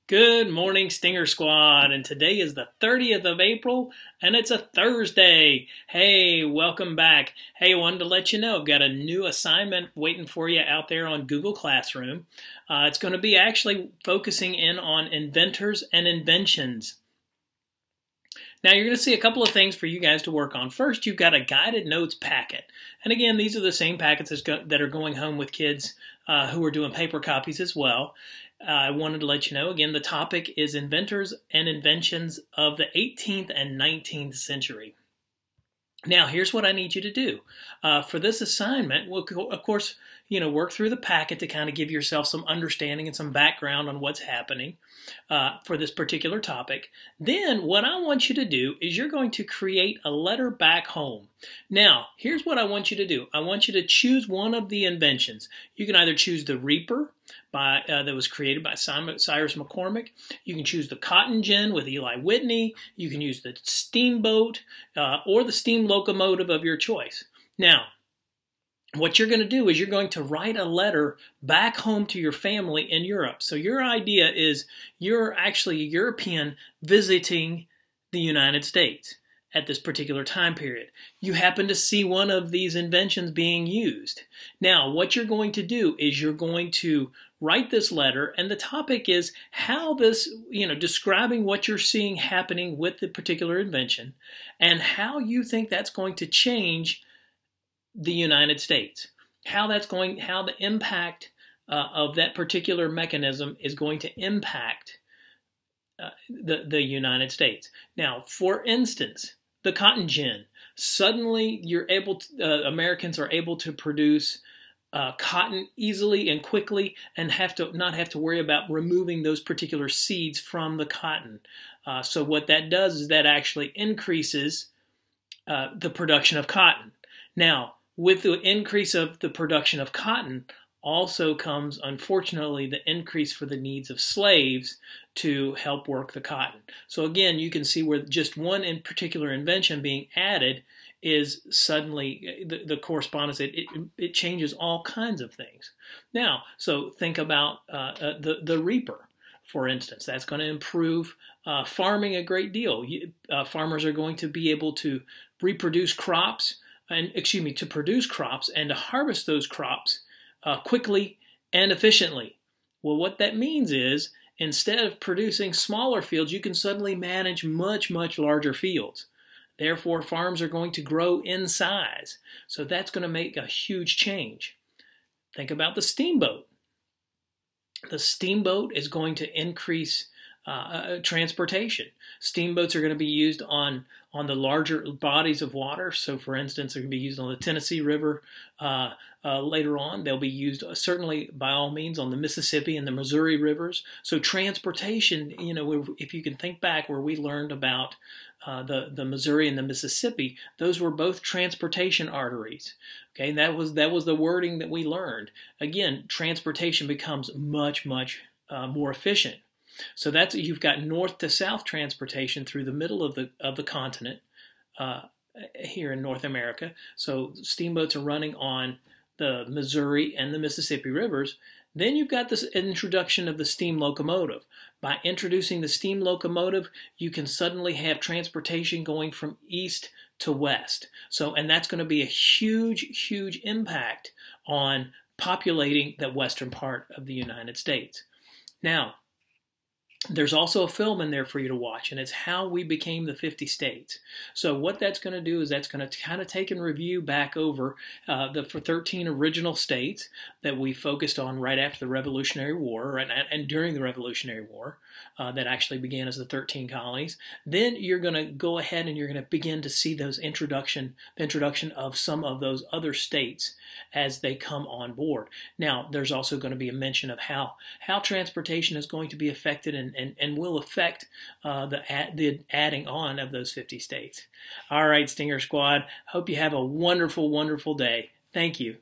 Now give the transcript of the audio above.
Good morning, Stinger Squad, and today is the 30th of April, and it's a Thursday. Hey, welcome back. Hey, I wanted to let you know I've got a new assignment waiting for you out there on Google Classroom. It's going to be actually focusing in on inventors and inventions. Now, you're going to see a couple of things for you guys to work on. First, you've got a guided notes packet. And again, these are the same packets that are going home with kids who are doing paper copies as well. I wanted to let you know, again, the topic is inventors and inventions of the 18th and 19th century. Now, here's what I need you to do. For this assignment, we'll, of course, work through the packet to kind of give yourself some understanding and some background on what's happening for this particular topic. Then what I want you to do is you're going to create a letter back home. Now, here's what I want you to do. I want you to choose one of the inventions. You can either choose the Reaper that was created by Cyrus McCormick. You can choose the cotton gin with Eli Whitney. You can use the Steamboat or the Steam Locomotive of your choice. Now, what you're going to do is you're going to write a letter back home to your family in Europe. So your idea is you're actually a European visiting the United States at this particular time period. You happen to see one of these inventions being used. Now, what you're going to do is you're going to write this letter, and the topic is how this, describing what you're seeing happening with the particular invention and how you think that's going to change the United States, how the impact of that particular mechanism is going to impact the United States. Now, for instance, the cotton gin. Suddenly, Americans are able to produce cotton easily and quickly, and not have to worry about removing those particular seeds from the cotton. So what that does is that actually increases the production of cotton. Now, with the increase of the production of cotton also comes, unfortunately, the increase for the needs of slaves to help work the cotton. So again, you can see where just one in particular invention being added is suddenly the correspondence. It changes all kinds of things. Now, so think about the Reaper, for instance. That's going to improve farming a great deal. Farmers are going to be able to reproduce crops, to produce crops and to harvest those crops quickly and efficiently. Well, what that means is instead of producing smaller fields, you can suddenly manage much, much larger fields. Therefore, farms are going to grow in size. So that's going to make a huge change. Think about the steamboat. The steamboat is going to increase transportation. Steamboats are going to be used on the larger bodies of water. So, for instance, they're going to be used on the Tennessee River later on. They'll be used certainly, by all means, on the Mississippi and the Missouri rivers. So transportation, if you can think back where we learned about the Missouri and the Mississippi, those were both transportation arteries. Okay, that was the wording that we learned. Again, transportation becomes much, much more efficient. So you've got north to south transportation through the middle of the continent here in North America. So steamboats are running on the Missouri and the Mississippi rivers. Then you've got this introduction of the steam locomotive. By introducing the steam locomotive, you can suddenly have transportation going from east to west. And that's going to be a huge, huge impact on populating the western part of the United States. Now, there's also a film in there for you to watch, and it's how we became the 50 states. So what that's going to do is that's going to kind of take and review back over the 13 original states that we focused on right after the Revolutionary War and during the Revolutionary War that actually began as the 13 colonies. Then you're going to go ahead and you're going to begin to see the introduction of some of those other states as they come on board. Now, there's also going to be a mention of how transportation is going to be affected and will affect the adding on of those 50 states. All right, Stinger Squad, hope you have a wonderful, wonderful day. Thank you.